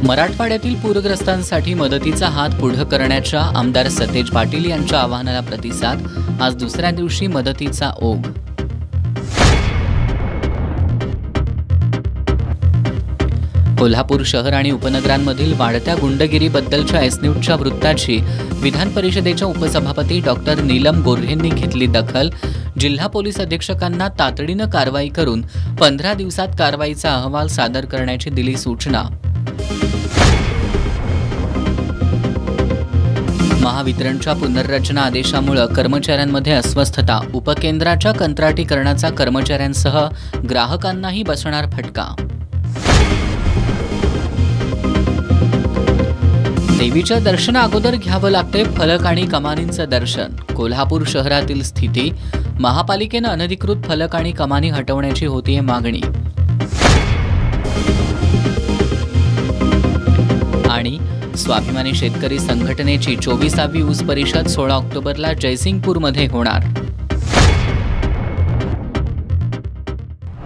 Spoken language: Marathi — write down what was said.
मराठवाड्यातील पूरग्रस्तांसाठी मदतीचा हात पुढे करण्याच्या आमदार सतेज पाटील यांच्या आवाहनाला प्रतिसाद. आज दुसऱ्या दिवशी मदतीचा ओघ. कोल्हापूर शहर आणि उपनगरांमधील वाढत्या गुंडगिरीबद्दलच्या एसन्यूजच्या वृत्ताची विधान परिषदेच्या उपसभापती डॉक्टर नीलम गोऱ्हेंनी घेतली दखल. जिल्हा पोलीस अधीक्षकांना तातडीनं कारवाई करून 15 दिवसात कारवाईचा अहवाल सादर करण्याची दिली सूचना. महावितरणच्या पुनर्रचना आदेशामुळे कर्मचाऱ्यांमध्ये अस्वस्थता. उपकेंद्राच्या कंत्राटीकरणाचा कर्मचाऱ्यांसह ग्राहकांनाही बसणार फटका. देवीच्या दर्शना अगोदर घ्यावं लागते फलक आणि कमानींचं दर्शन. कोल्हापूर शहरातील स्थिती. महापालिकेनं अनधिकृत फलक आणि कमानी हटवण्याची होतीये मागणी. आणि स्वाभिमानी शेतकरी संघटनेची 24वी ऊस परिषद 16 ऑक्टोबरला जयसिंगपूरमध्ये होणार.